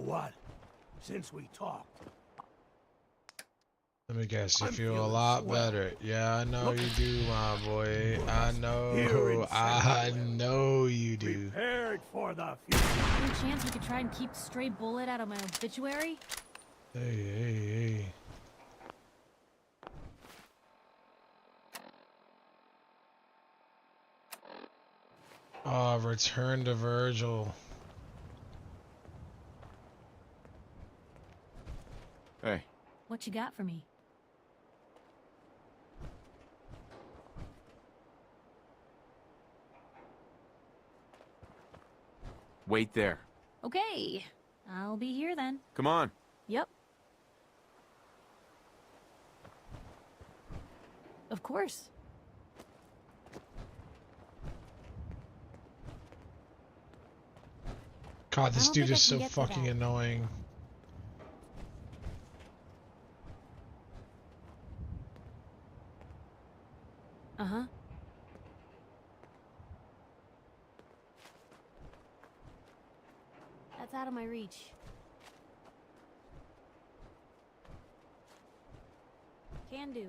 what? Since we talked. Let me guess, you I'm feel a feeling lot swell. better. Yeah, I know you do, my boy. I Here know, in I Sanctuary. know you do. Prepared for the future. Any chance we could try and keep stray bullet out of my obituary? Hey. Oh, return to Virgil. Hey. What you got for me? Wait there. Okay, I'll be here then. Come on. Yep. Of course. God, this dude is think I so can get to fucking that. annoying. Uh-huh. That's out of my reach. Can do.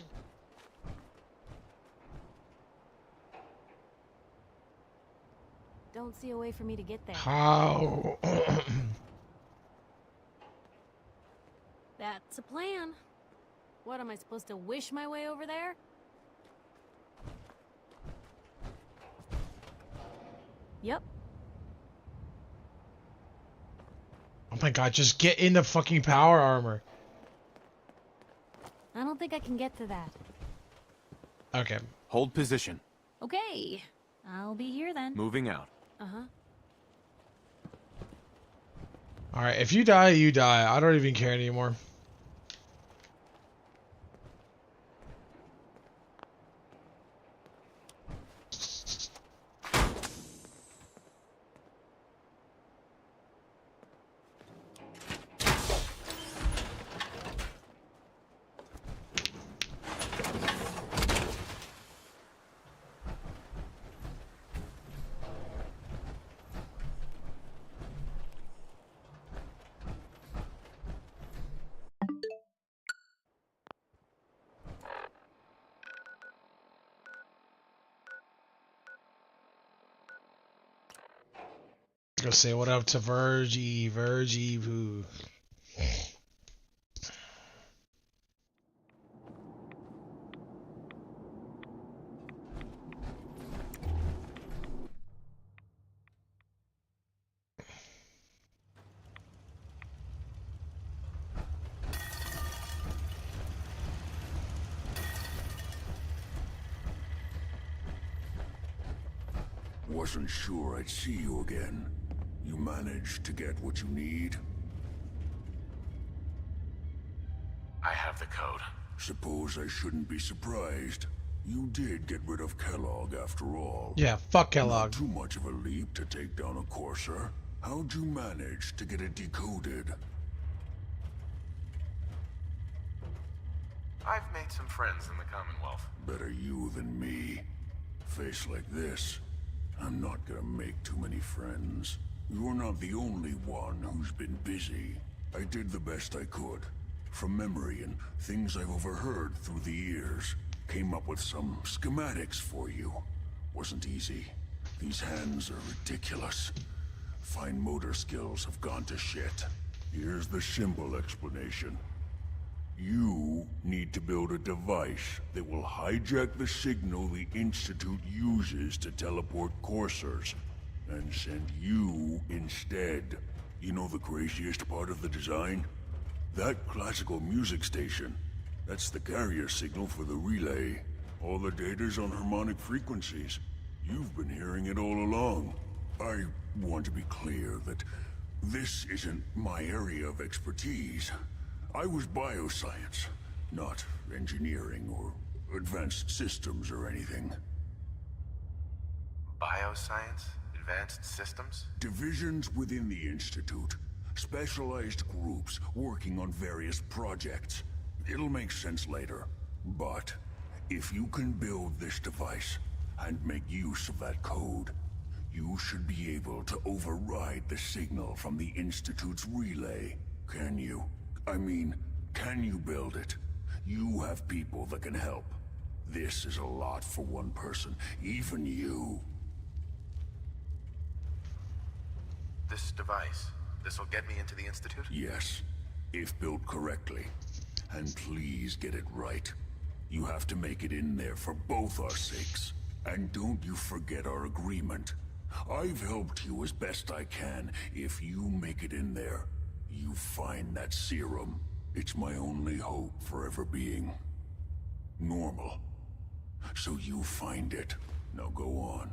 Don't see a way for me to get there. How? That's a plan. What, am I supposed to wish my way over there? Yep. Oh my god, just get in the fucking power armor. I don't think I can get to that. Okay. Hold position. Okay, I'll be here then. Moving out. Uh-huh. Alright, if you die, you die. I don't even care anymore. Go say what up to Virgie, Boo. Wasn't sure I'd see you again. You managed to get what you need? I have the code. Suppose I shouldn't be surprised. You did get rid of Kellogg after all. Yeah, fuck Kellogg. Not too much of a leap to take down a courser. How'd you manage to get it decoded? I've made some friends in the Commonwealth. Better you than me. Face like this, I'm not gonna make too many friends. You're not the only one who's been busy. I did the best I could. From memory and things I've overheard through the years. Came up with some schematics for you. Wasn't easy. These hands are ridiculous. Fine motor skills have gone to shit. Here's the symbol explanation. You need to build a device that will hijack the signal the Institute uses to teleport coursers, and send you instead. You know the craziest part of the design? That classical music station. That's the carrier signal for the relay. All the data's on harmonic frequencies. You've been hearing it all along. I want to be clear that this isn't my area of expertise. I was bioscience, not engineering or advanced systems or anything. Bioscience? Advanced systems? Divisions within the Institute. Specialized groups working on various projects. It'll make sense later. But if you can build this device and make use of that code, You should be able to override the signal from the Institute's relay. Can you? I mean, can you build it? You have people that can help. This is a lot for one person, even you. This device, this will get me into the Institute? Yes, if built correctly. And please get it right. You have to make it in there for both our sakes. And don't you forget our agreement. I've helped you as best I can. If you make it in there, you find that serum. It's my only hope for ever being normal. So you find it. Now go on.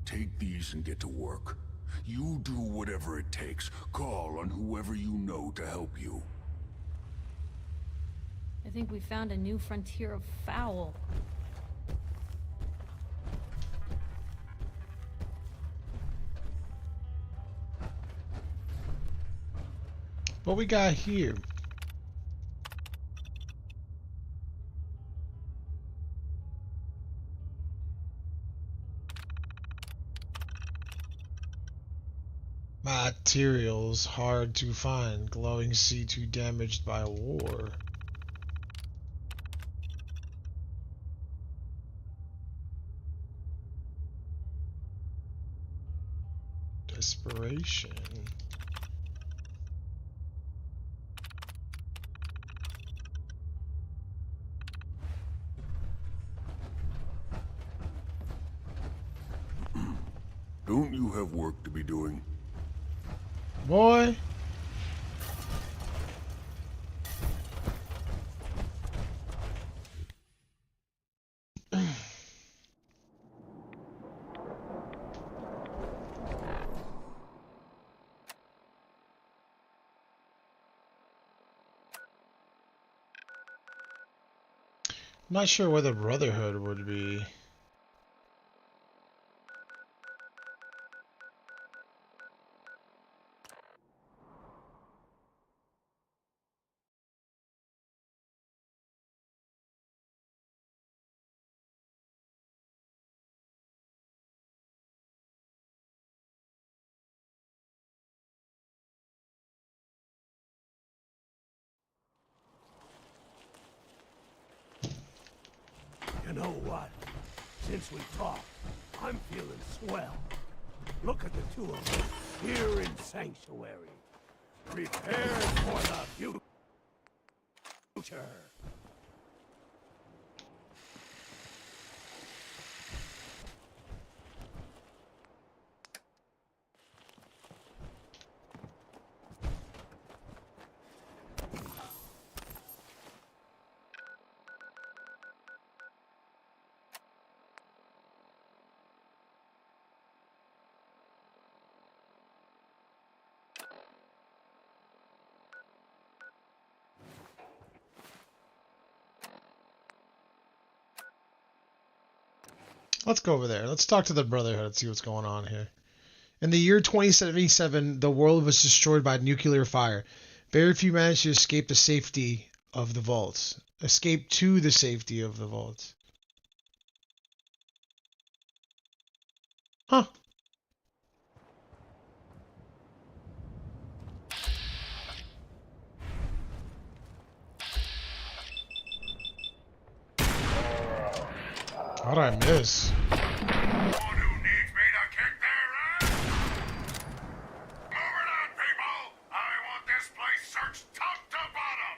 Take these and get to work. You do whatever it takes. Call on whoever you know to help you. I think we found a new frontier of foul. What we got here? Materials hard to find. Glowing C2 damaged by war. Desperation. Don't you have work to be doing? Boy. I'm not sure where the Brotherhood would be. You know what? Since we talked, I'm feeling swell. Look at the two of us here in Sanctuary. Prepared for the future. Let's go over there. Let's talk to the Brotherhood and see what's going on here. In the year 2077, the world was destroyed by nuclear fire. Very few managed to escape the safety of the vaults. Escape to the safety of the vaults. Huh. How'd I miss? One who needs me to kick their ass? Move it on, people! I want this place searched top to bottom!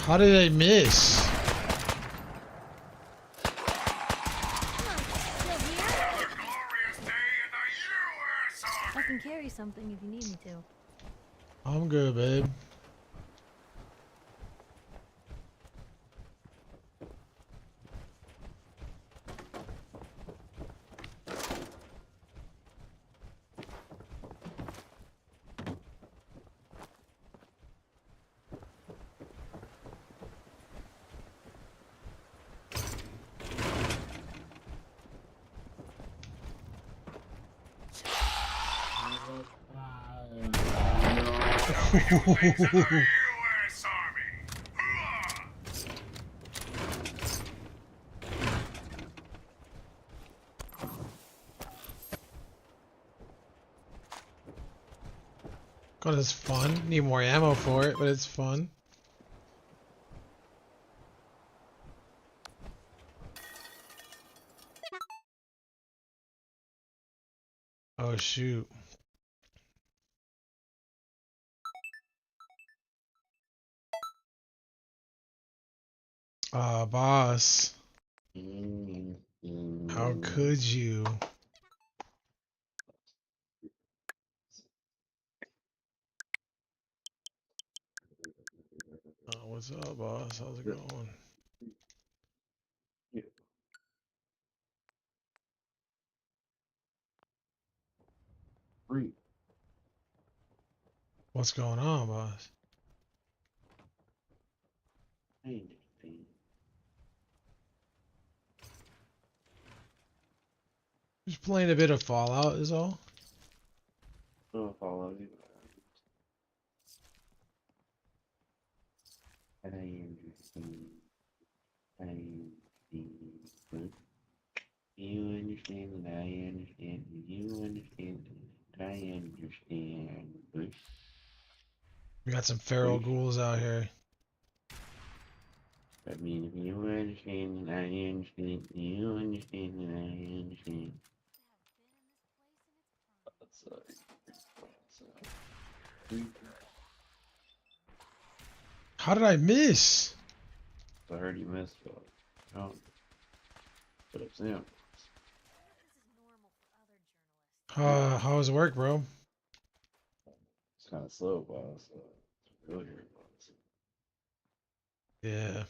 How did I miss? I can carry something if you need me to. I'm good, babe. U.S. Army! Hoorah! God, it's fun. Need more ammo for it, but it's fun. Oh shoot. Boss. How could you? What's up, boss? How's it going? What's going on, boss? Just playing a bit of Fallout is all. You understand that I understand. You understand that I understand. Bush, We got some feral bush. ghouls out here. I mean, if you understand that I understand, you understand that I understand. How did I miss? I heard you missed, but oh, but it's him. How was work, bro? It's kind of slow, boss. Really here, boss. Yeah.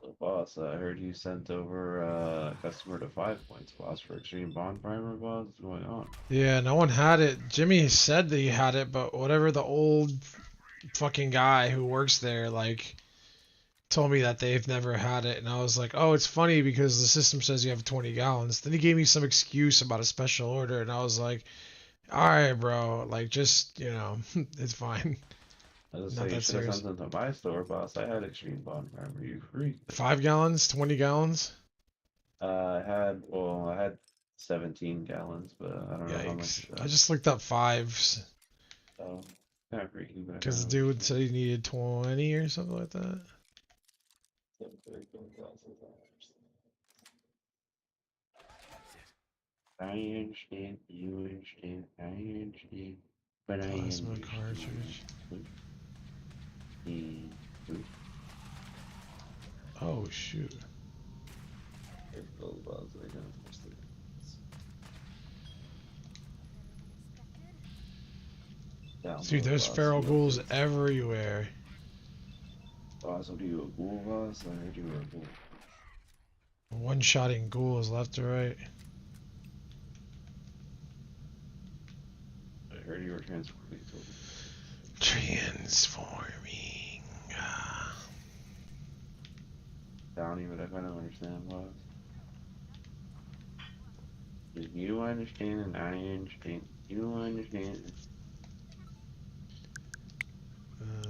So, boss, I heard you sent over a customer to 5 points, boss, for Extreme Bond Primer, boss. What's going on? Yeah, no one had it. Jimmy said that he had it, but whatever the old fucking guy who works there, like, told me that they've never had it. And I was like, oh, it's funny because the system says you have 20 gallons. Then he gave me some excuse about a special order. And I was like, all right, bro. Like, just, it's fine. I was Not say you that should have serious. sent them to my store, boss. I had Extreme Bond Primer. You freak. 5 gallons? 20 gallons? I had 17 gallons, but I don't know how Yikes. much. I just looked up fives Oh, kind of freaky, but I because the don't dude said he needed 20 or something like that. I understand, you understand, I understand, but I Plasma understand. cartridge. Mm, mm. Oh, shoot. Dude, Download, there's boss. feral You ghouls updates. everywhere. Boss, what are you, a ghoul, boss? I heard you were a ghoul. One-shotting ghouls left to right. I heard you were transforming. Transforming. Downy, but I kind of understand, boss. If you understand and I understand, you understand.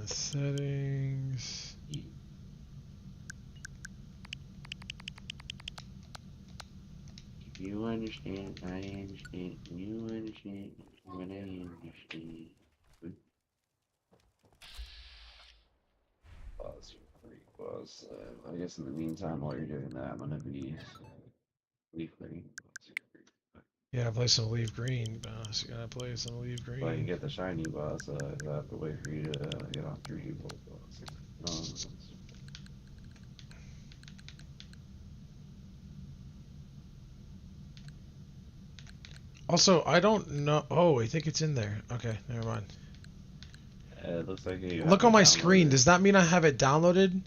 Settings. If you understand, I understand. You understand, when I understand. Boss, you're free, boss. I guess in the meantime, while you're doing that, I'm gonna be leaf free. Yeah, play some Leaf Green, boss. You gotta play some Leaf But you Green. get the shiny boss, I have to wait for you to get on 3D bolt boss. No, Also, I don't know. Oh, I think it's in there. Okay, never mind. it looks like you Look have on it my screen. downloaded. Does that mean I have it downloaded?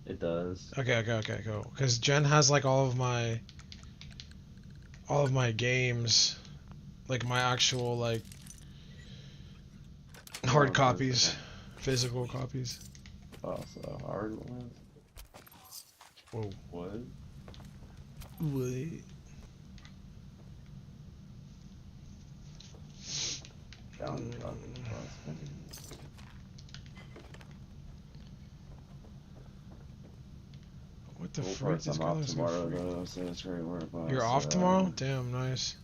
It does. Okay, cool. Because Jen has like all of my games, like my actual like hard Oh, it says copies, physical copies. boss, hard one. Whoa. What? Wait. Downtrodden boss. What the Cool frick? parts, This I'm guy off looks so tomorrow freak. though, so it's great work, boss. You're off tomorrow? Damn, nice.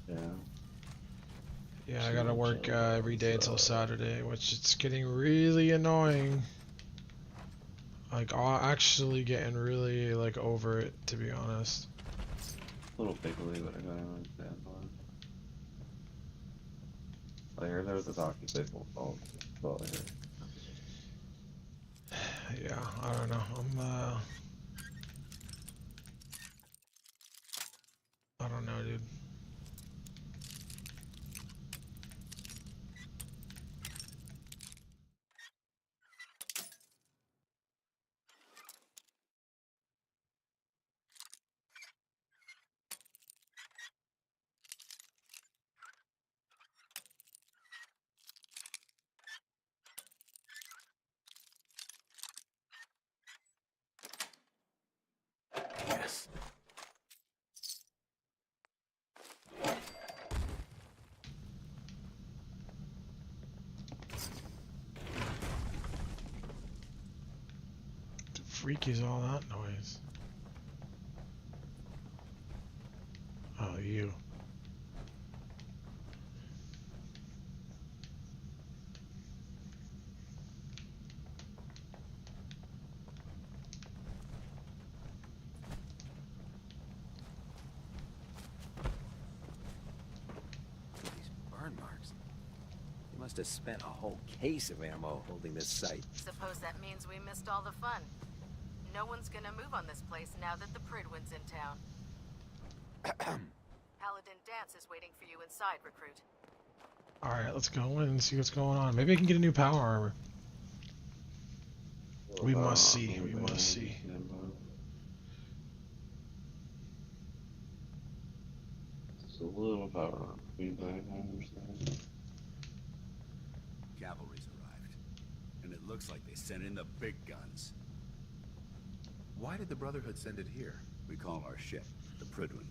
Yeah. Yeah, I gotta work every day until Saturday, which it's getting really annoying. Like, actually getting really, like, over it, to be honest. A little pickly, but I gotta understand why. I heard there was a doctor pickle fault. Well, I heard. Yeah, I don't know. I don't know, dude. Yes. The freak is all that noise? Oh, you. These burn marks. They must have spent a whole case of ammo holding this site. Suppose that means we missed all the fun. No one's gonna move on this place now that the Pridwin's in town. Paladin Dance is waiting for you inside, recruit. Alright, let's go in and see what's going on. Maybe I can get a new power armor. We must see. We must see. Just a little power feedback, I understand. Cavalry's arrived, and it looks like they sent in the big guns. Why did the Brotherhood send it here? We call our ship the Pridwin.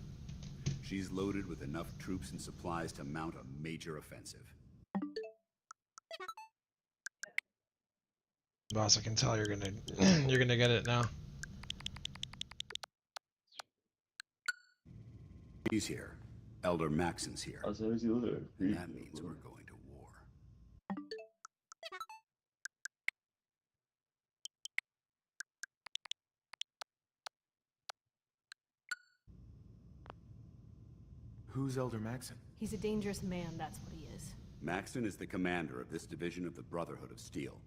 She's loaded with enough troops and supplies to mount a major offensive. Boss, I can tell you're gonna you're gonna get it now. He's here. Elder Maxon's here. Oh, so is he there? And that means we're going to war. Who's Elder Maxon? He's a dangerous man, that's what he is. Maxon is the commander of this division of the Brotherhood of Steel.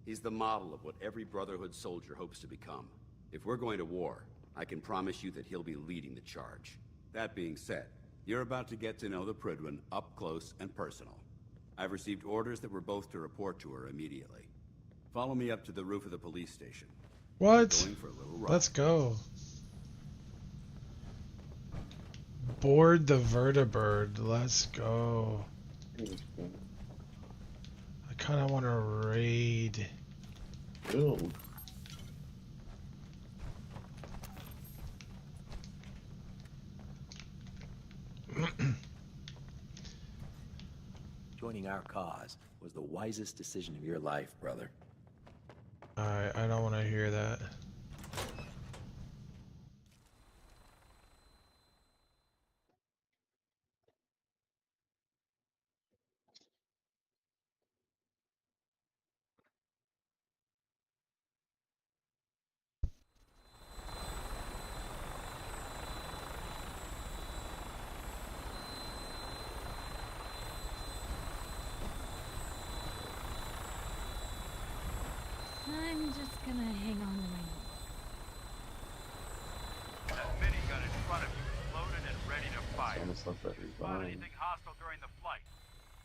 He's the model of what every Brotherhood soldier hopes to become. If we're going to war, I can promise you that he'll be leading the charge. That being said, you're about to get to know the Pridwin up close and personal. I've received orders that we're both to report to her immediately. Follow me up to the roof of the police station. What? Going for a little ride. Let's go. Board the vertibird. Let's go. I kind of want to raid. Build. Joining our cause was the wisest decision of your life, brother. Alright, I don't want to hear that. I'm just gonna hang on to my That minigun in front of you is loaded and ready to fire. Some of the stuff that he's Spot buying. anything hostile during the flight.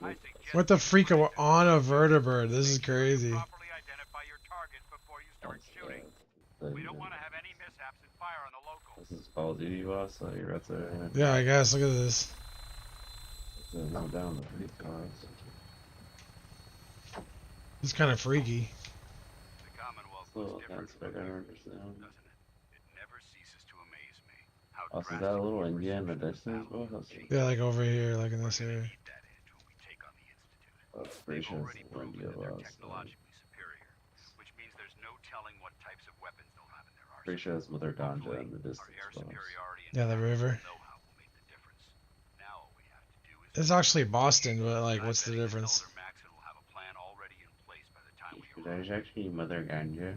I suggest What the you freak are break it. on a vertibird? This is Make sure you crazy. properly identify your target before you start shooting. We don't want to have any mishaps and fire on the locals. This is Call of Duty, boss, so you're at the... Yeah, I guess. Look at this. No down the police cars. It's kind of freaky. The Commonwealth Well, was different that's from what I yours, understand. doesn't it? It never ceases to amaze me how Oh, so is that a little drastic Indiana reception distance, battle boss? changes. Yeah, like over here, like in this We're gonna area. need that edge when we take on the That's They've gracious. already proven that they're Ridiculous. technologically superior, which means there's no telling what types of weapons they'll have in their arsenal. Gracious Mother Ganja in the Our distance air boss. superiority and Yeah, the river. know-how will make the difference. Now all we have to do is It's actually Boston, but like, I'm what's the betting that difference? Elder Maxon will have a plan already in place by the time we There's arrive. actually Mother Ganja.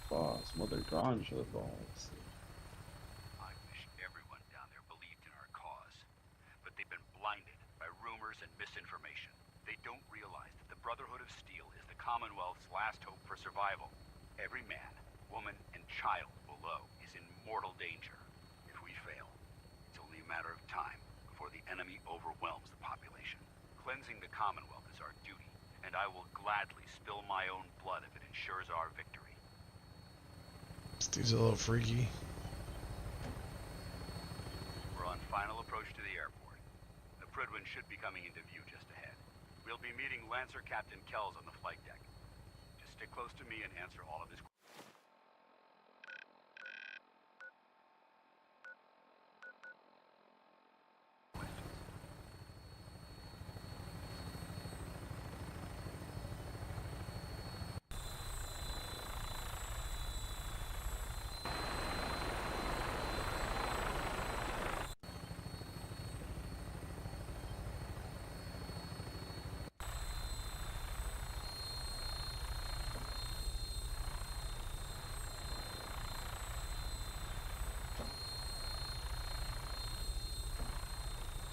Boss, Mother Ganja balls. I wish everyone down there believed in our cause, but they've been blinded by rumors and misinformation. They don't realize that the Brotherhood of Steel is the Commonwealth's last hope for survival. Every man, woman, and child below is in mortal danger. If we fail, it's only a matter of time before the enemy overwhelms the population. Cleansing the Commonwealth is our duty, and I will gladly spill my own blood if it ensures our victory. This dude's a little freaky. We're on final approach to the airport. The Prydwen should be coming into view just ahead. We'll be meeting Lancer Captain Kells on the flight deck. Just stick close to me and answer all of his questions.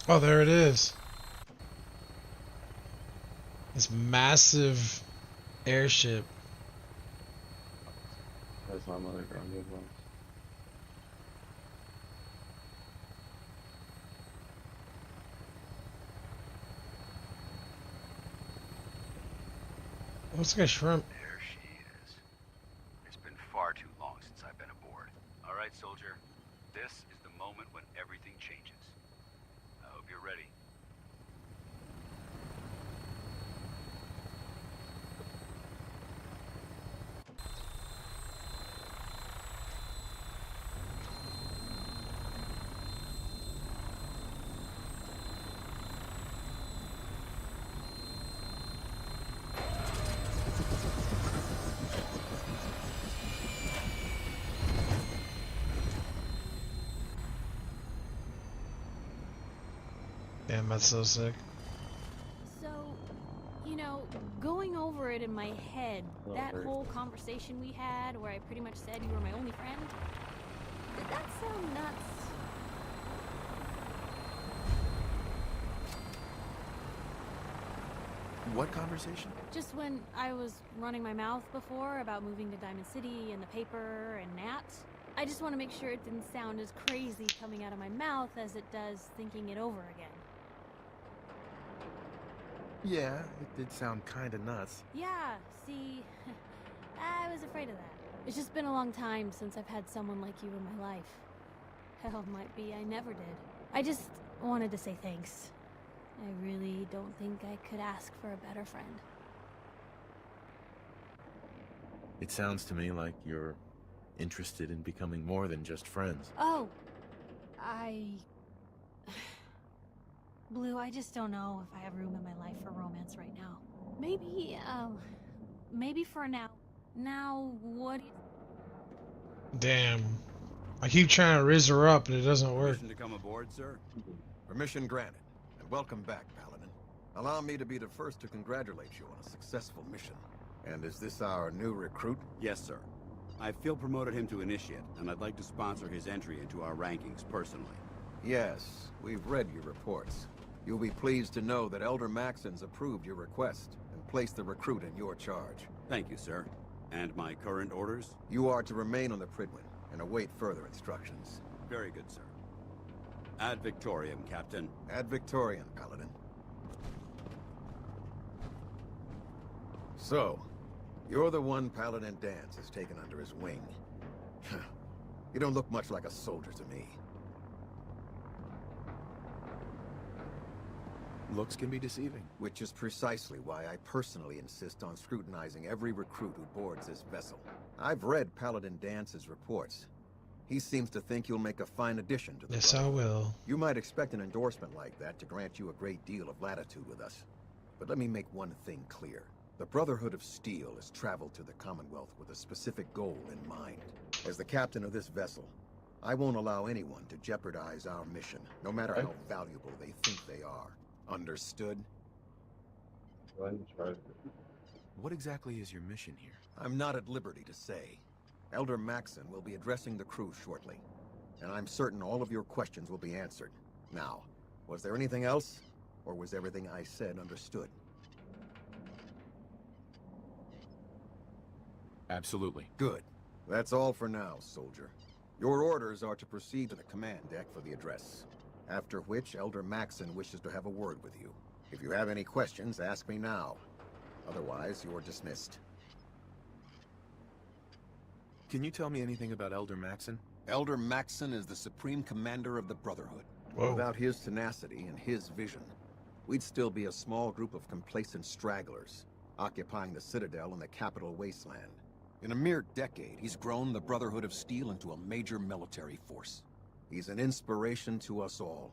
Oh, there it is. This massive airship. That's my Mother Ganja boss. Looks like a shrimp. There she is. It's been far too long since I've been aboard. All right, soldier. This is the moment when everything changes. I hope you're ready. Damn, that's so sick. So, you know, going over it in my head, Oh, that very whole cool. conversation we had where I pretty much said you were my only friend, did that sound nuts? What conversation? Just when I was running my mouth before about moving to Diamond City and the paper and Nat, I just want to make sure it didn't sound as crazy coming out of my mouth as it does thinking it over again. Yeah, it did sound kinda nuts. Yeah, see, I was afraid of that. It's just been a long time since I've had someone like you in my life. Hell, might be I never did. I just wanted to say thanks. I really don't think I could ask for a better friend. It sounds to me like you're interested in becoming more than just friends. Oh, Blue, I just don't know if I have room in my life for romance right now. Maybe for now. Now, what do you... Damn. I keep trying to riz her up, and it doesn't work. Permission to come aboard, sir? Permission granted, and welcome back, Paladin. Allow me to be the first to congratulate you on a successful mission. And is this our new recruit? Yes, sir. I feel promoted him to initiate, and I'd like to sponsor his entry into our rankings personally. Yes, we've read your reports. You'll be pleased to know that Elder Maxon's approved your request and placed the recruit in your charge. Thank you, sir. And my current orders? You are to remain on the Prydwen and await further instructions. Very good, sir. Ad Victoriam, Captain. Ad Victoriam, Paladin. So, you're the one Paladin Danse has taken under his wing. You don't look much like a soldier to me. Looks can be deceiving. Which is precisely why I personally insist on scrutinizing every recruit who boards this vessel. I've read Paladin Dance's reports, He seems to think you'll make a fine addition to the Yes, I Brotherhood. will. You might expect an endorsement like that to grant you a great deal of latitude with us. But let me make one thing clear. The Brotherhood of Steel has traveled to the Commonwealth with a specific goal in mind. As the captain of this vessel, I won't allow anyone to jeopardize our mission, no matter how valuable they think they are. Understood? What exactly is your mission here? I'm not at liberty to say. Elder Maxon will be addressing the crew shortly, and I'm certain all of your questions will be answered. Now, was there anything else, or was everything I said understood? Absolutely. Good. That's all for now, soldier. Your orders are to proceed to the command deck for the address, after which Elder Maxon wishes to have a word with you. If you have any questions, ask me now. Otherwise, you're dismissed. Can you tell me anything about Elder Maxon? Elder Maxon is the supreme commander of the Brotherhood. Whoa. Without his tenacity and his vision, we'd still be a small group of complacent stragglers, occupying the Citadel and the capital wasteland. In a mere decade, he's grown the Brotherhood of Steel into a major military force. He's an inspiration to us all.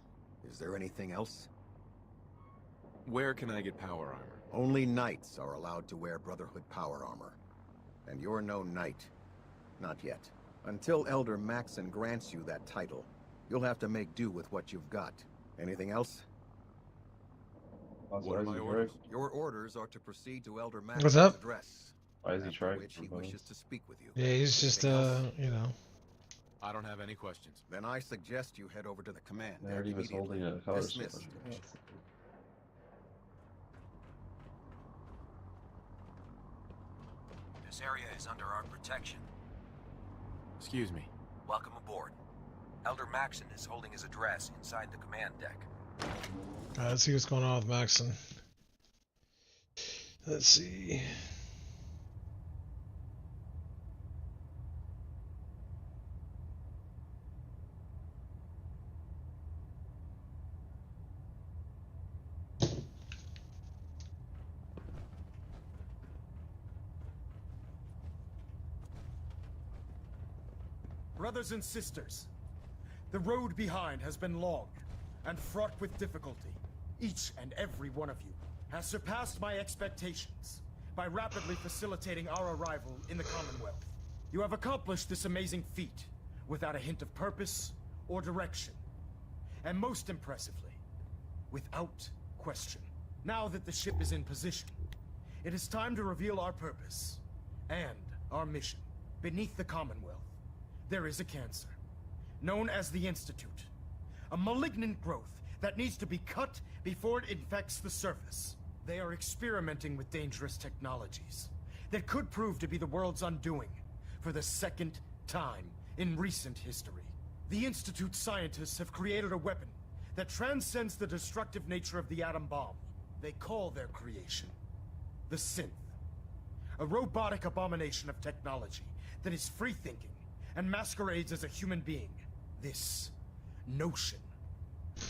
Is there anything else? Where can I get power armor? Only knights are allowed to wear Brotherhood power armor. And you're no knight. Not yet. Until Elder Maxon grants you that title, you'll have to make do with what you've got. Anything else? What are my orders? Your orders are to proceed to Elder What's Maxon's up? address. Why is he after trying which to he propose? wishes to speak with you. Yeah, he's just, Anything else? you know. I don't have any questions. Then I suggest you head over to the command I deck heard he was immediately. holding a color Dismissed. switch. This area is under our protection. Excuse me. Welcome aboard. Elder Maxon is holding his address inside the command deck. Alright, let's see what's going on with Maxon. Let's see. Brothers and sisters, the road behind has been long and fraught with difficulty. Each and every one of you has surpassed my expectations by rapidly facilitating our arrival in the Commonwealth. You have accomplished this amazing feat without a hint of purpose or direction. And most impressively, without question. Now that the ship is in position, it is time to reveal our purpose and our mission. Beneath the Commonwealth, there is a cancer, known as the Institute. A malignant growth that needs to be cut before it infects the surface. They are experimenting with dangerous technologies that could prove to be the world's undoing for the second time in recent history. The Institute scientists have created a weapon that transcends the destructive nature of the atom bomb. They call their creation the Synth, a robotic abomination of technology that is free-thinking and masquerades as a human being. This notion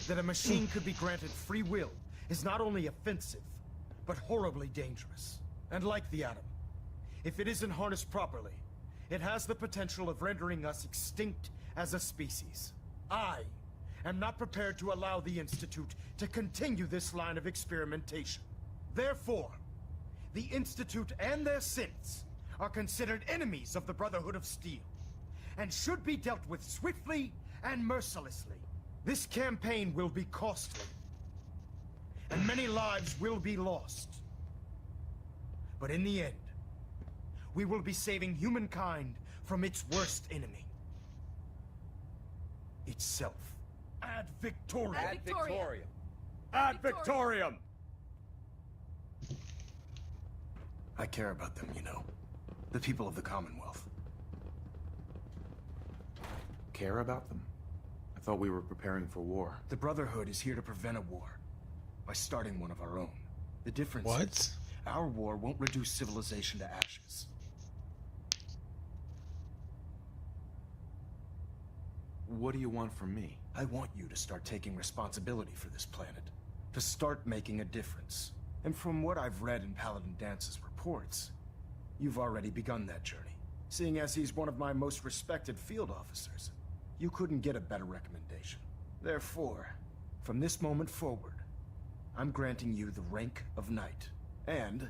that a machine could be granted free will is not only offensive, but horribly dangerous. And like the atom, if it isn't harnessed properly, it has the potential of rendering us extinct as a species. I am not prepared to allow the Institute to continue this line of experimentation. Therefore, the Institute and their synths are considered enemies of the Brotherhood of Steel, and should be dealt with swiftly and mercilessly. This campaign will be costly, and many lives will be lost. But in the end, we will be saving humankind from its worst enemy. Itself. Ad Victoriam! Ad Victoriam! Ad Victoriam! I care about them, you know. The people of the Commonwealth. Care about them? I thought we were preparing for war. The Brotherhood is here to prevent a war by starting one of our own. The difference What? is our war won't reduce civilization to ashes. What do you want from me? I want you to start taking responsibility for this planet. To start making a difference. And from what I've read in Paladin Dance's reports, you've already begun that journey. Seeing as he's one of my most respected field officers, you couldn't get a better recommendation. Therefore, from this moment forward, I'm granting you the rank of knight. And,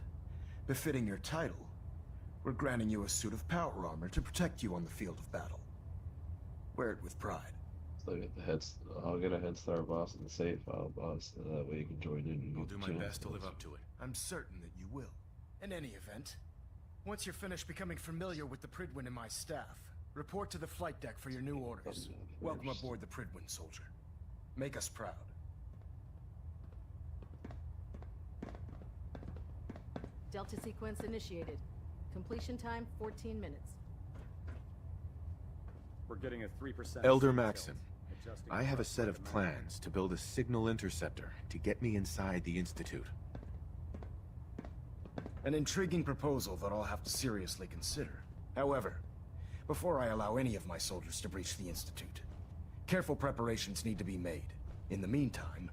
befitting your title, we're granting you a suit of power armor to protect you on the field of battle. Wear it with pride. So I'll get a head start, boss, in the save file, boss. So that way you can join in. And I'll do my best to live up to it. I'm certain that you will. In any event, once you're finished becoming familiar with the Pridwin and my staff, report to the flight deck for your new orders. Welcome aboard the Pridwin, soldier. Make us proud. Delta sequence initiated. Completion time 14 minutes. We're getting a 3%. Elder Maxon, I have a set of plans to build a signal interceptor to get me inside the Institute. An intriguing proposal that I'll have to seriously consider. However, before I allow any of my soldiers to breach the Institute, careful preparations need to be made. In the meantime,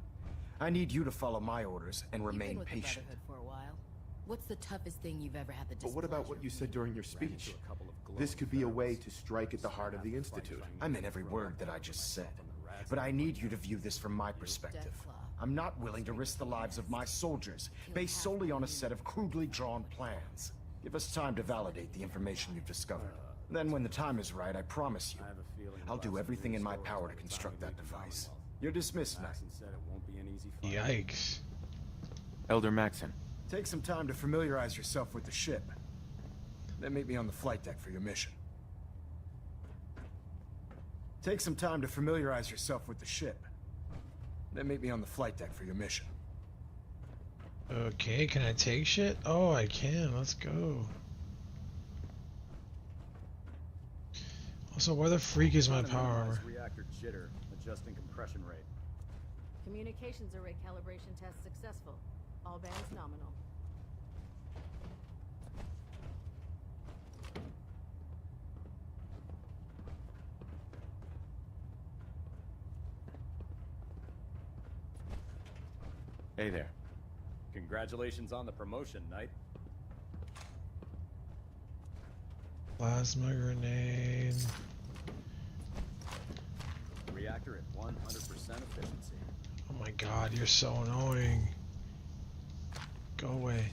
I need you to follow my orders and remain patient. For a while. What's the toughest thing you've ever had to But what about what you said during your speech? This could be a way to strike at the heart of the Institute. I meant every word that I just said. But I need you to view this from my perspective. I'm not willing to risk the lives of my soldiers, based solely on a set of crudely drawn plans. Give us time to validate the information you've discovered. Then when the time is right, I promise you, I'll do everything in my power to construct that device. You're dismissed, Knight. Yikes. Elder Maxon. Take some time to familiarize yourself with the ship. Then meet me on the flight deck for your mission. Take some time to familiarize yourself with the ship. Then meet me on the flight deck for your mission. Okay, can I take shit? Oh, I can. Let's go. Also, where the freak is my power armor? Reactor jitter, adjusting compression rate. Communications array calibration test successful. All bands nominal. Hey there. Congratulations on the promotion, Knight. Plasma grenade. Reactor at 100% efficiency. Oh my god, you're so annoying. Go away.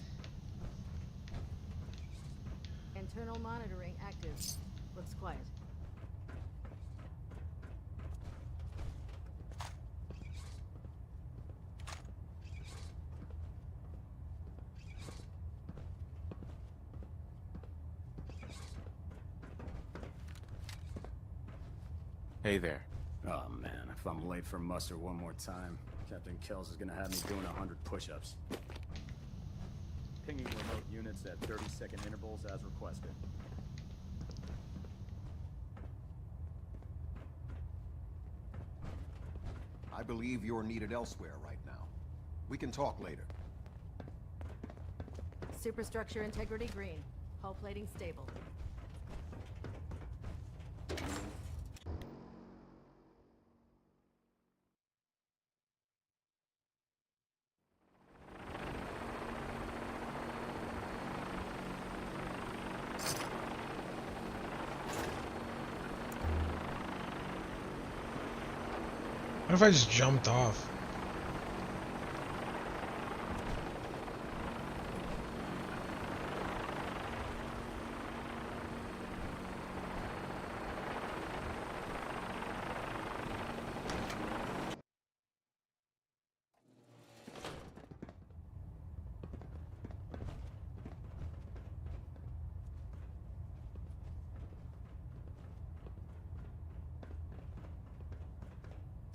Internal monitoring active. Looks quiet. Hey there. Oh man, if I'm late for muster one more time, Captain Kells is gonna have me doing 100 push-ups. Pinging remote units at 30-second intervals as requested. I believe you're needed elsewhere right now. We can talk later. Superstructure integrity green. Hull plating stable. What if I just jumped off?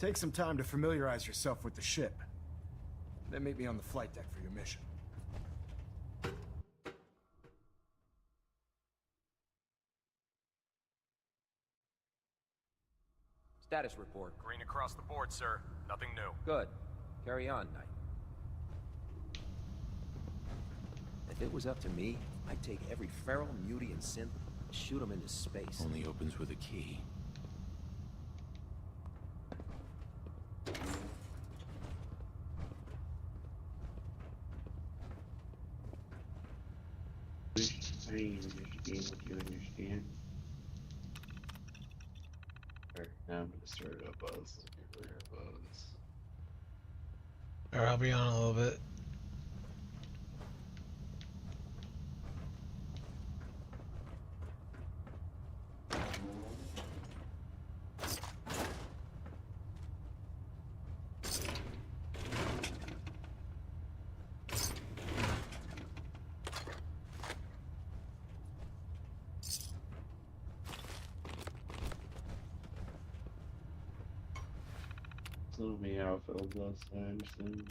Take some time to familiarize yourself with the ship. Then meet me on the flight deck for your mission. Status report. Green across the board, sir. Nothing new. Good. Carry on, Knight. If it was up to me, I'd take every feral, mutie, and synth and shoot them into space. Only opens with a key. I understand what you understand. Yeah, I'm gonna start it up. Let's look at where it was. Or I'll be on a little bit. Some of me outfilled this, I understand.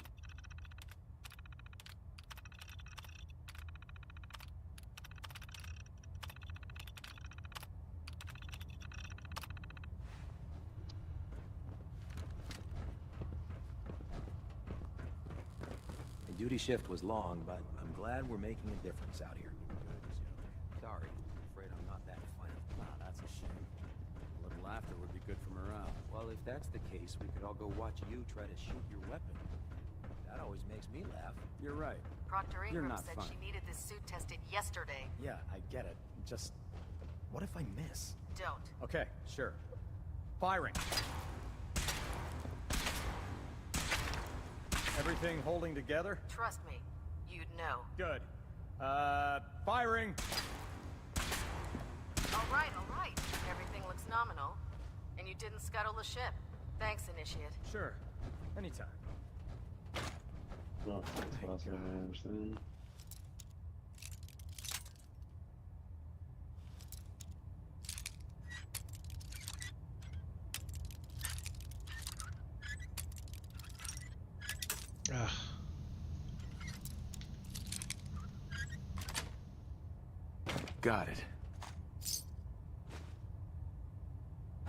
The duty shift was long, but I'm glad we're making a difference out here. Sorry, I'm afraid I'm not that funny. Ah, that's a shame. A little laughter would be good for morale. Well, if that's the case, we could all go watch you try to shoot your weapon. That always makes me laugh. You're right. Proctor You're Ingram not said funny. she needed this suit tested yesterday. Yeah, I get it. Just, what if I miss? Don't. Okay, sure. Firing. Everything holding together? Trust me, you'd know. Good. Firing! All right. Everything looks nominal. And you didn't scuttle the ship. Thanks, Initiate. Sure. Anytime. Well, that's possible, I understand. Ugh. Got it.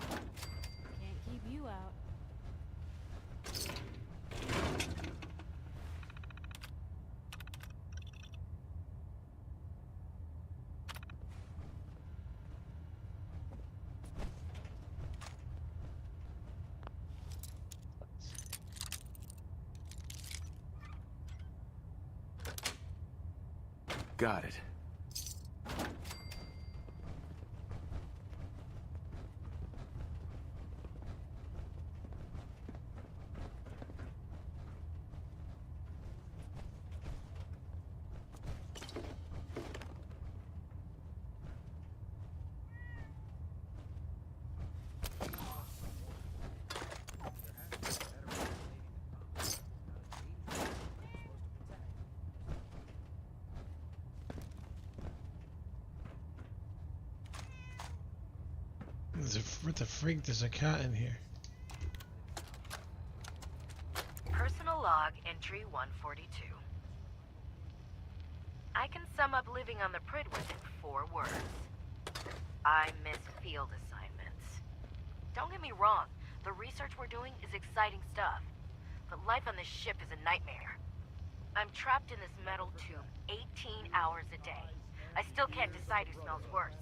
Can't keep you out. Got it. What the freak? There's a cat in here. Personal log entry 142. I can sum up living on the Pridwood in 4 words. I miss field assignments. Don't get me wrong, the research we're doing is exciting stuff, but life on this ship is a nightmare. I'm trapped in this metal tube 18 hours a day. I still can't decide who smells worse,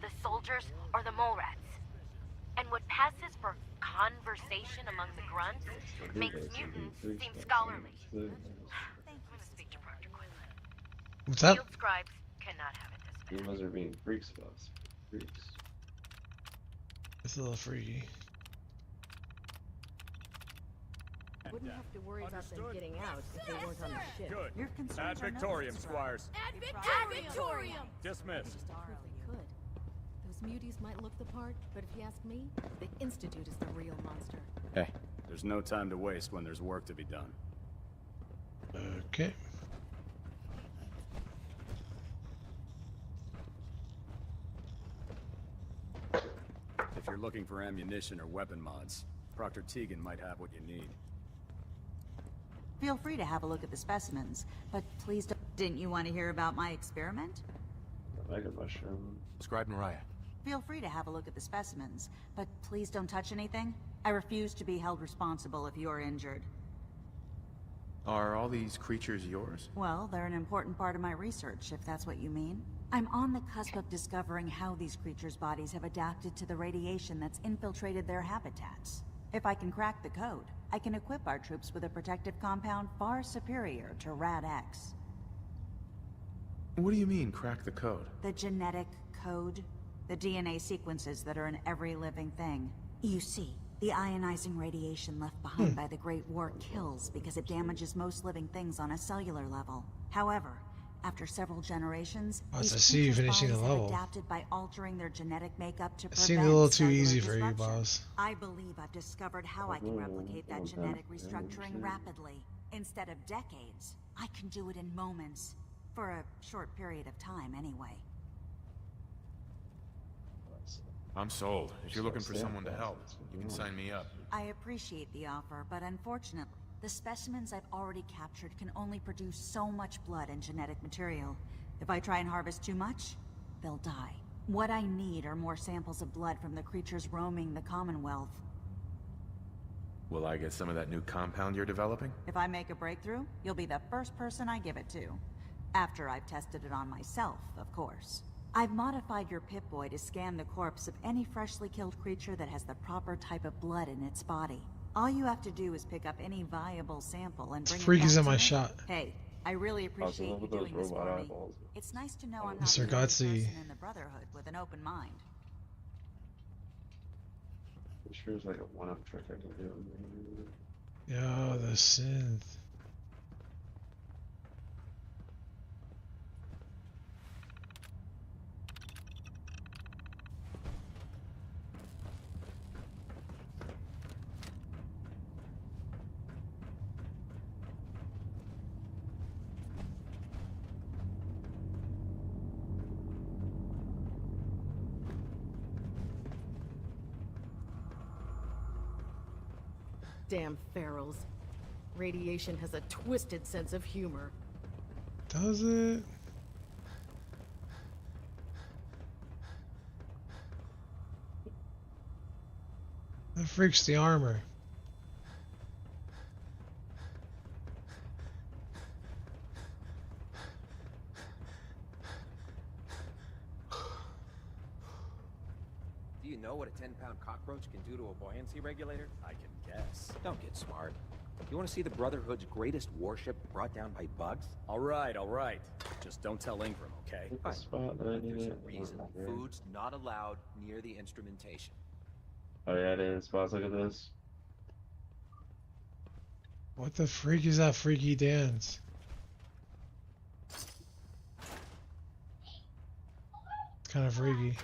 the soldiers or the mole rats. And what passes for conversation among the grunts makes mutants seem scholarly. I'm gonna speak to Proctor Quinlan. What's up? Field scribes cannot have it this You guys are being freaks about us. Freaks. It's a little freaky. Wouldn't have to worry about them getting out if they weren't on the ship. Good. Your concerns Ad are Victorium, noticed, squires. Ad Victorium! Dismissed. Could. Those muties might look the part, but if you ask me, the Institute is the real monster. Hey, there's no time to waste when there's work to be done. Okay. If you're looking for ammunition or weapon mods, Proctor Tegan might have what you need. Feel free to have a look at the specimens, but please don't... Didn't you want to hear about my experiment? The mega mushroom. Scribe Mariah. Feel free to have a look at the specimens, but please don't touch anything. I refuse to be held responsible if you're injured. Are all these creatures yours? Well, they're an important part of my research, if that's what you mean. I'm on the cusp of discovering how these creatures' bodies have adapted to the radiation that's infiltrated their habitats. If I can crack the code, I can equip our troops with a protective compound far superior to Rad-X. What do you mean, crack the code? The genetic code. The DNA sequences that are in every living thing. You see, the ionizing radiation left behind by the Great War kills because it damages most living things on a cellular level. However, after several generations, I these see you creatures' finishing the bodies have level. adapted by altering their genetic makeup to It prevent seemed a little too cellular easy for you, disruption. boss. I believe I've discovered how I can replicate that genetic restructuring rapidly. Instead of decades, I can do it in moments. For a short period of time, anyway. I'm sold. If you're looking for someone to help, you can sign me up. I appreciate the offer, but unfortunately, the specimens I've already captured can only produce so much blood and genetic material. If I try and harvest too much, they'll die. What I need are more samples of blood from the creatures roaming the Commonwealth. Will I get some of that new compound you're developing? If I make a breakthrough, you'll be the first person I give it to. After I've tested it on myself, of course. I've modified your Pip-Boy to scan the corpse of any freshly killed creature that has the proper type of blood in its body. All you have to do is pick up any viable sample and bring it Freak back is in to my me. shot. Hey, I really appreciate you doing this for me. It's nice to know I'm not the Mr. only Gutsy. person in the Brotherhood with an open mind. I'm sure there's like a one-up trick I can do. Yo, the synth. Damn ferals. Radiation has a twisted sense of humor. Does it? That freaks the armor. Do you know what a 10-pound cockroach can do to a buoyancy regulator? I can guess. Don't get smart. You want to see the Brotherhood's greatest warship brought down by bugs? All right, all right. Just don't tell Ingram, okay? There's a reason food's not allowed near the instrumentation. Oh yeah, it is. Boss, look at this. What the freak is that freaky dance? It's kind of freaky.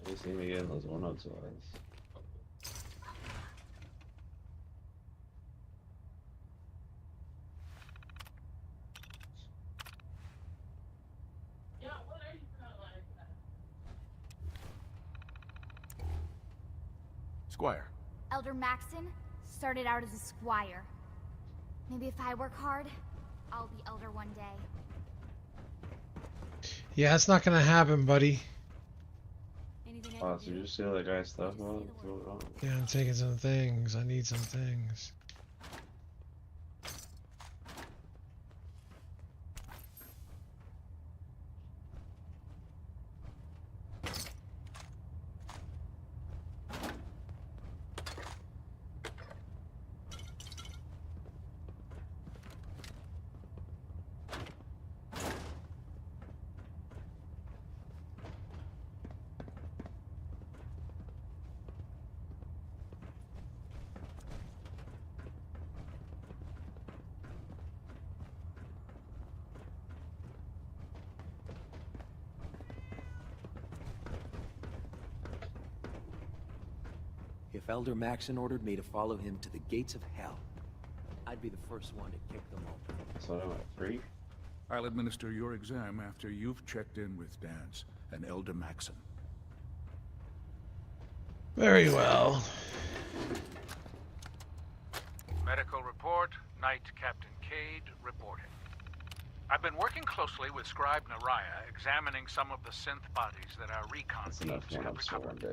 You see me getting those one-ups twice. Squire. Elder Maxon started out as a squire. Maybe if I work hard, I'll be elder one day. Yeah, it's not gonna happen, buddy. Boss, you just see all that guy's stuff, man? What's going on? Yeah, I'm taking some things. I need some things. If Elder Maxon ordered me to follow him to the gates of hell, I'd be the first one to kick them open. So I'm at 3? I'll administer your exam after you've checked in with Dance and Elder Maxon. Very well. Medical report, Knight Captain Cade reporting. I've been working closely with Scribe Naraya, examining some of the synth bodies that our recon teams have recovered.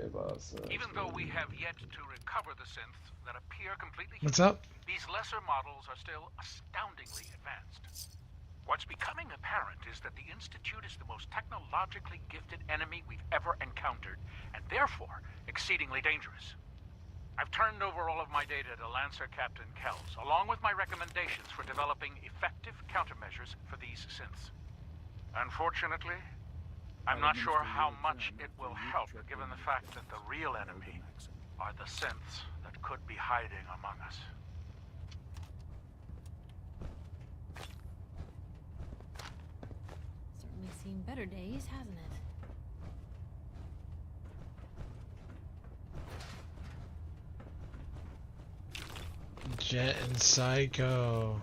Even though we have yet to recover the synths that appear completely What's human, up? these lesser models are still astoundingly advanced. What's becoming apparent is that the Institute is the most technologically gifted enemy we've ever encountered, and therefore exceedingly dangerous. I've turned over all of my data to Lancer Captain Kells, along with my recommendations for developing effective countermeasures for these synths. Unfortunately, I'm not sure how much it will help, given the fact that the real enemy are the synths that could be hiding among us. Certainly seen better days, hasn't it? Jet and Psycho.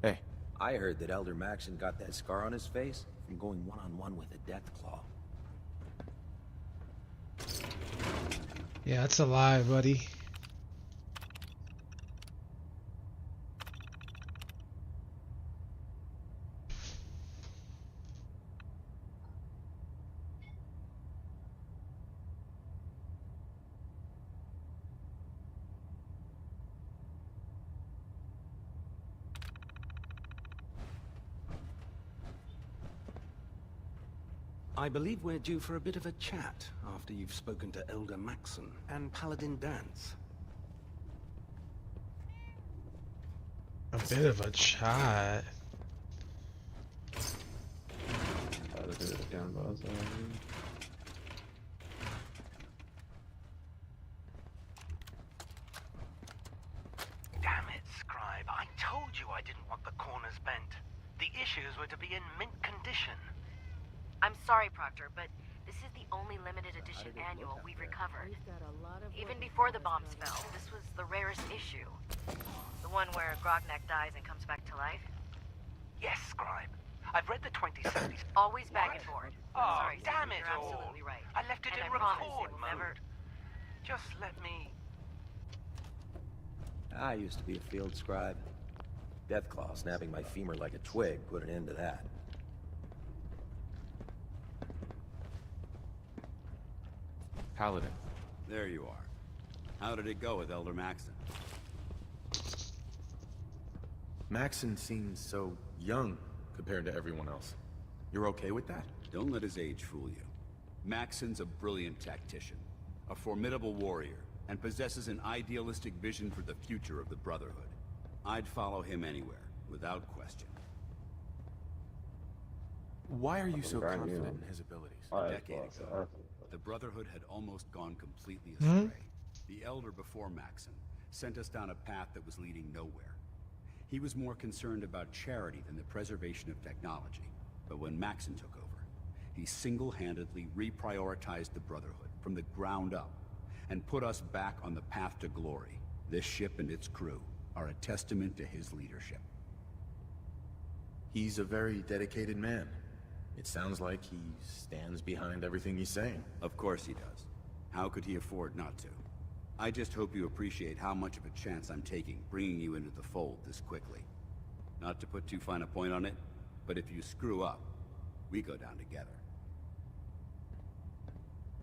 Hey, I heard that Elder Maxon got that scar on his face from going one-on-one with a Deathclaw. Yeah, that's a lie, buddy. I believe we're due for a bit of a chat after you've spoken to Elder Maxon and Paladin Dance. A bit of a chat. Damn it, Scribe. I told you I didn't want the corners bent. The issues were to be in mint condition. I'm sorry, Proctor, but this is the only limited edition annual we've recovered. Even before the bombs fell, this was the rarest issue. The one where Grognak dies and comes back to life. Yes, Scribe. I've read the 2070s. Always back and forth. Oh, Sorry, damn Sam, it you're all. absolutely right. I left it And in I promise record it will mode. never... Just let me... I used to be a field scribe. Deathclaw snapping my femur like a twig put an end to that. Paladin. There you are. How did it go with Elder Maxon? Maxon seems so young compared to everyone else. You're okay with that? Don't let his age fool you. Maxon's a brilliant tactician, a formidable warrior, and possesses an idealistic vision for the future of the Brotherhood. I'd follow him anywhere, without question. Why are you so confident in his abilities? A decade ago, the Brotherhood had almost gone completely astray. The Elder before Maxon sent us down a path that was leading nowhere. He was more concerned about charity than the preservation of technology. But when Maxon took over, he single-handedly reprioritized the Brotherhood from the ground up and put us back on the path to glory. This ship and its crew are a testament to his leadership. He's a very dedicated man. It sounds like he stands behind everything he's saying. Of course he does. How could he afford not to? I just hope you appreciate how much of a chance I'm taking bringing you into the fold this quickly. Not to put too fine a point on it, but if you screw up, we go down together.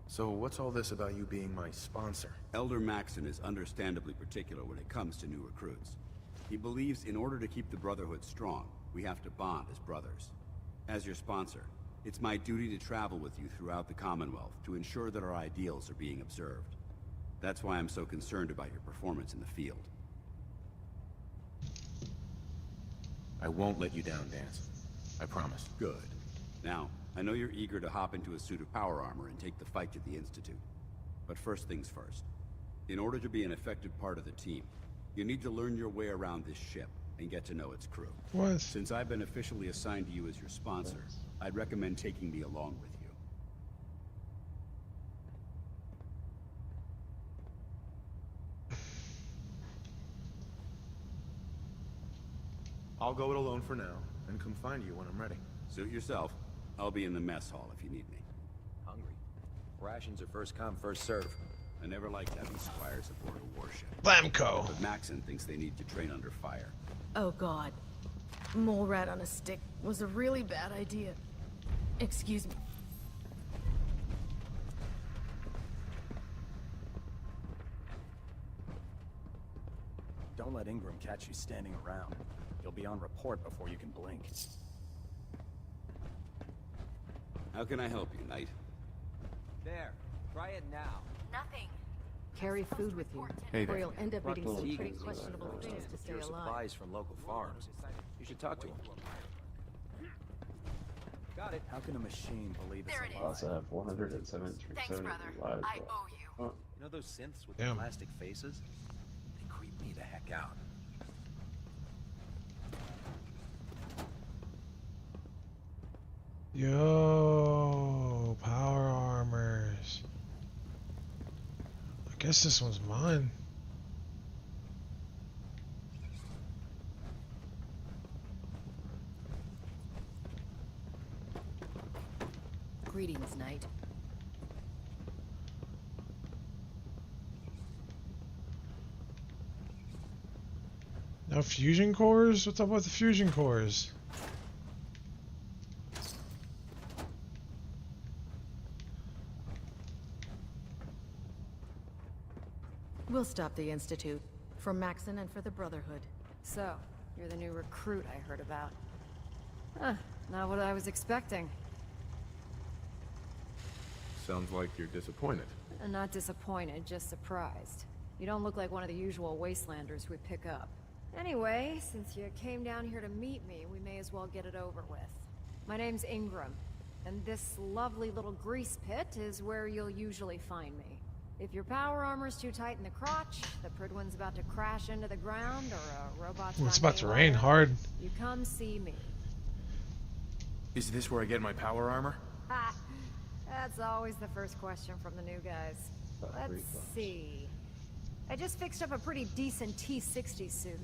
So what's all this about you being my sponsor? Elder Maxon is understandably particular when it comes to new recruits. He believes in order to keep the Brotherhood strong, we have to bond as brothers. As your sponsor, it's my duty to travel with you throughout the Commonwealth to ensure that our ideals are being observed. That's why I'm so concerned about your performance in the field. I won't let you down, Dance. I promise. Good. Now, I know you're eager to hop into a suit of power armor and take the fight to the Institute. But first things first. In order to be an effective part of the team, you need to learn your way around this ship and get to know its crew. What? Since I've been officially assigned to you as your sponsor, I'd recommend taking me along with you. I'll go it alone for now, and come find you when I'm ready. Suit yourself. I'll be in the mess hall if you need me. Hungry. Rations are first come, first serve. I never liked having squires aboard a warship. Blamco. But Maxon thinks they need to train under fire. Oh god. Mole rat on a stick was a really bad idea. Excuse me. Don't let Ingram catch you standing around. You'll be on report before you can blink. How can I help you, Knight? There. Try it now. Nothing. Carry food with you, Hey or there. you'll end up eating some Tegan pretty is, questionable things to stay secure alive. supplies from local farms. You should talk to him. Got it. How can a machine believe it's There it alive? Also have 473 Thanks, brother. lives I left. owe you. Oh, You know those synths with the Damn. plastic faces? They creep me the heck out. Yo, power armors. I guess this one's mine. Greetings, Knight. Now fusion cores? What's up with the fusion cores? We'll stop the Institute. For Maxon and for the Brotherhood. So, you're the new recruit I heard about. Huh, not what I was expecting. Sounds like you're disappointed. Not disappointed, just surprised. You don't look like one of the usual wastelanders we pick up. Anyway, since you came down here to meet me, we may as well get it over with. My name's Ingram, and this lovely little grease pit is where you'll usually find me. If your power armor's too tight in the crotch, the Pridwin's about to crash into the ground, or a robot's Ooh, it's gone about to haywire, rain hard. you come see me. Is this where I get my power armor? Ha! That's always the first question from the new guys. Let's see. I just fixed up a pretty decent T-60 suit.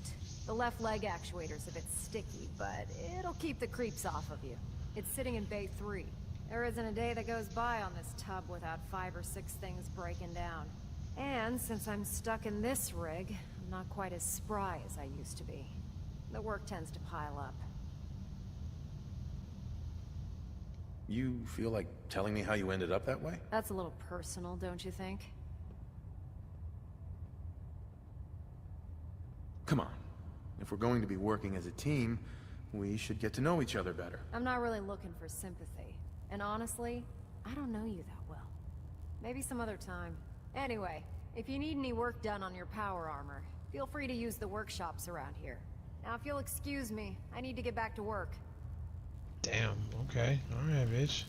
The left leg actuator's a bit sticky, but it'll keep the creeps off of you. It's sitting in Bay 3. There isn't a day that goes by on this tub without 5 or 6 things breaking down. And since I'm stuck in this rig, I'm not quite as spry as I used to be. The work tends to pile up. You feel like telling me how you ended up that way? That's a little personal, don't you think? Come on. If we're going to be working as a team, we should get to know each other better. I'm not really looking for sympathy. And honestly, I don't know you that well. Maybe some other time. Anyway, if you need any work done on your power armor, feel free to use the workshops around here. Now, if you'll excuse me, I need to get back to work. Damn, okay. Alright, bitch.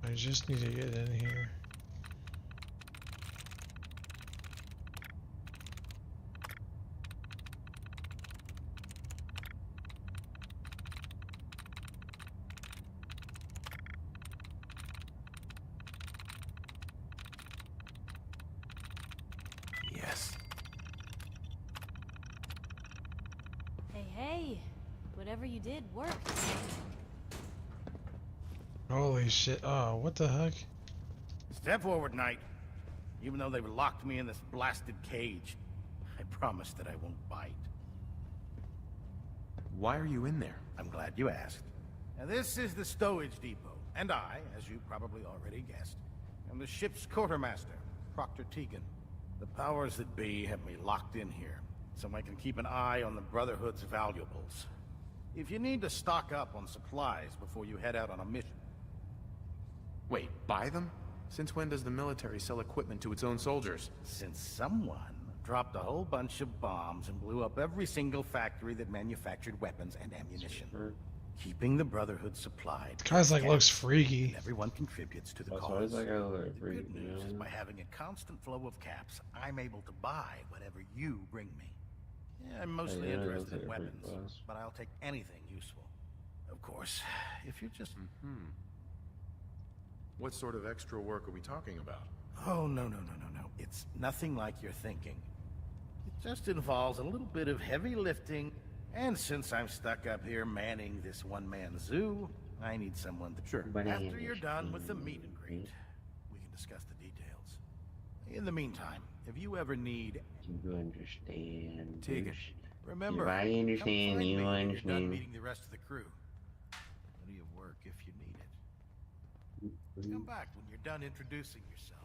I just need to get in here. Yes. Hey, hey. Whatever you did worked. Holy shit. Oh, what the heck? Step forward, Knight. Even though they've locked me in this blasted cage, I promise that I won't bite. Why are you in there? I'm glad you asked. Now, this is the stowage depot, and I, as you probably already guessed, am the ship's quartermaster, Proctor Tegan. The powers that be have me locked in here, so I can keep an eye on the Brotherhood's valuables. If you need to stock up on supplies before you head out on a mission, Wait, buy them? Since when does the military sell equipment to its own soldiers? Since someone dropped a whole bunch of bombs and blew up every single factory that manufactured weapons and ammunition. Keeping the Brotherhood supplied. The guy's like looks freaky. And everyone contributes to the cause. The good news is by having a constant flow of caps, I'm able to buy whatever you bring me. Yeah, I'm mostly interested in weapons, but I'll take anything useful. Of course, if you just... What sort of extra work are we talking about? Oh, no. It's nothing like you're thinking. It just involves a little bit of heavy lifting, and since I'm stuck up here manning this one-man zoo, I need someone to... Sure. After you're done with the meet and greet, we can discuss the details. In the meantime, if you ever need... You understand. Tegan, remember, I understand, come find you me when you're understand. done meeting the rest of the crew. Plenty of work if you need it. Come back when you're done introducing yourself.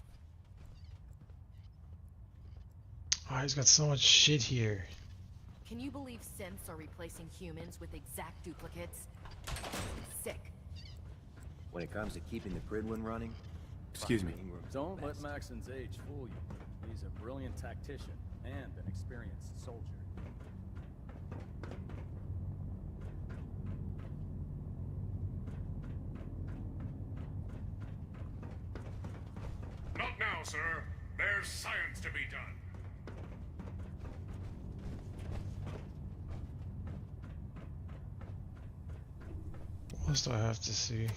Oh, he's got so much shit here. Can you believe synths are replacing humans with exact duplicates? Sick. When it comes to keeping the Gridwin running... Excuse me. Don't let Maxon's age fool you. He's a brilliant tactician and an experienced soldier. Not now, sir. There's science to be done. What else do I have to see?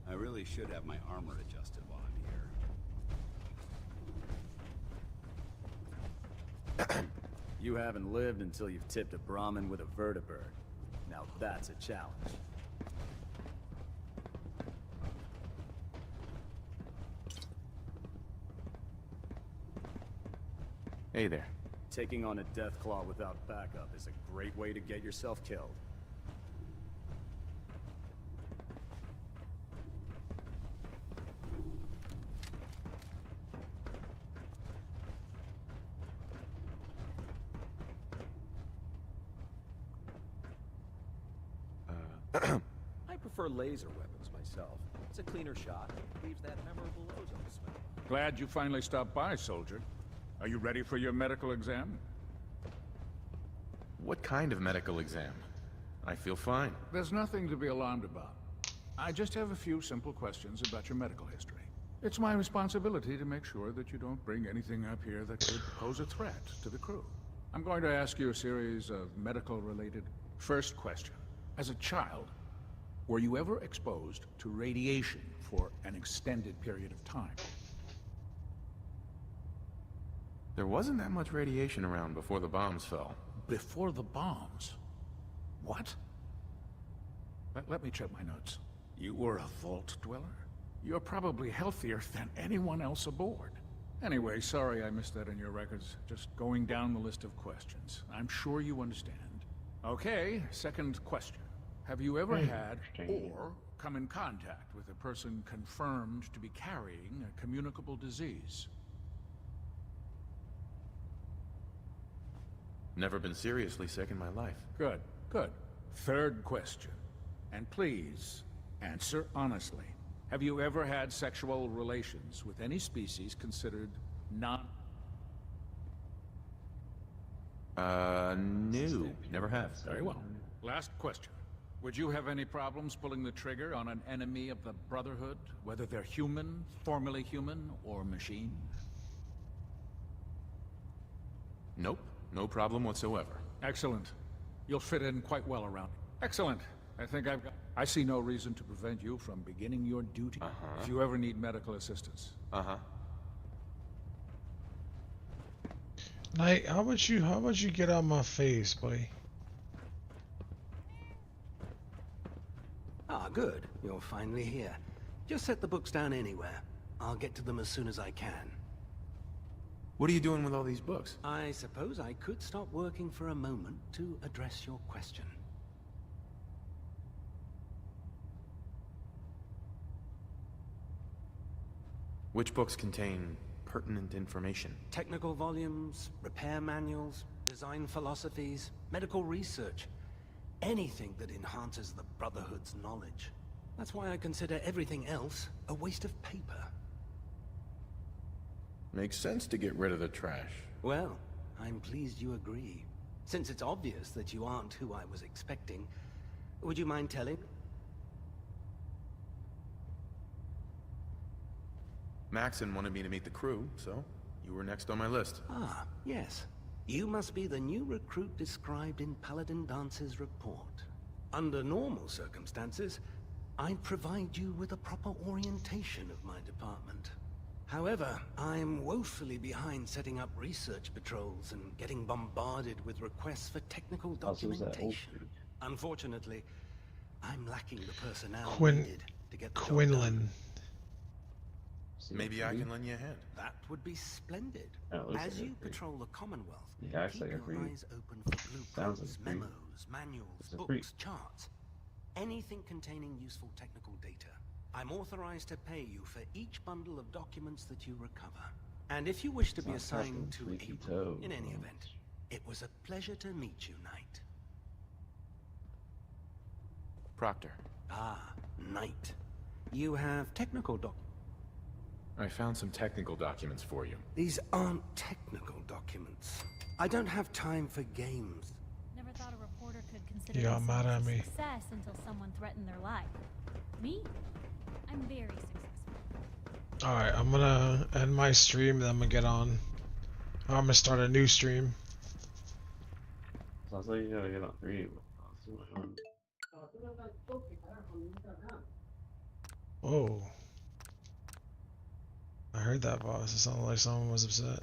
I really should have my armor adjusted while I'm here. You haven't lived until you've tipped a Brahmin with a vertibird. Now that's a challenge. Hey there. Taking on a Deathclaw without backup is a great way to get yourself killed. I prefer laser weapons myself. It's a cleaner shot. Leaves that memorable ozone smell. Glad you finally stopped by, soldier. Are you ready for your medical exam? What kind of medical exam? I feel fine. There's nothing to be alarmed about. I just have a few simple questions about your medical history. It's my responsibility to make sure that you don't bring anything up here that could pose a threat to the crew. I'm going to ask you a series of medical-related... First question. As a child, were you ever exposed to radiation for an extended period of time? There wasn't that much radiation around before the bombs fell. Before the bombs? What? Let me check my notes. You were a vault dweller? You're probably healthier than anyone else aboard. Anyway, sorry I missed that in your records. Just going down the list of questions. I'm sure you understand. Okay, second question. Have you ever had or come in contact with a person confirmed to be carrying a communicable disease? Never been seriously sick in my life. Good, good. Third question. And please, answer honestly. Have you ever had sexual relations with any species considered non... No. Never have. Very well. Last question. Would you have any problems pulling the trigger on an enemy of the Brotherhood, whether they're human, formerly human, or machine? Nope. No problem whatsoever. Excellent. You'll fit in quite well around. Excellent. I think I see no reason to prevent you from beginning your duty if you ever need medical assistance. Knight, how about you get out my face, buddy? Ah, good. You're finally here. Just set the books down anywhere. I'll get to them as soon as I can. What are you doing with all these books? I suppose I could stop working for a moment to address your question. Which books contain pertinent information? Technical volumes, repair manuals, design philosophies, medical research. Anything that enhances the Brotherhood's knowledge. That's why I consider everything else a waste of paper. Makes sense to get rid of the trash. Well, I'm pleased you agree. Since it's obvious that you aren't who I was expecting, would you mind telling? Maxon wanted me to meet the crew, so you were next on my list. Ah, yes. You must be the new recruit described in Paladin Dance's report. Under normal circumstances, I'd provide you with a proper orientation of my department. However, I'm woefully behind setting up research patrols and getting bombarded with requests for technical documentation. Unfortunately, I'm lacking the personnel needed to get the job Quinlan. Maybe I can lend you a hand. That would be splendid. Oh, As you patrol the Commonwealth, yeah, keep your eyes open for blueprints, memos, manuals, books, charts. Anything containing useful technical data. I'm authorized to pay you for each bundle of documents that you recover. And if you wish to be assigned to a room, in any event, it was a pleasure to meet you, Knight. Proctor. Ah, Knight. You have technical I found some technical documents for you. These aren't technical documents. I don't have time for games. Never thought a reporter could consider You got mad at themselves a me. success until someone threatened their life. Me? I'm very successful. Alright, I'm gonna end my stream, then I'm gonna get on. I'm gonna start a new stream. Sounds like you gotta get on 3. Whoa. I heard that, boss. It sounded like someone was upset.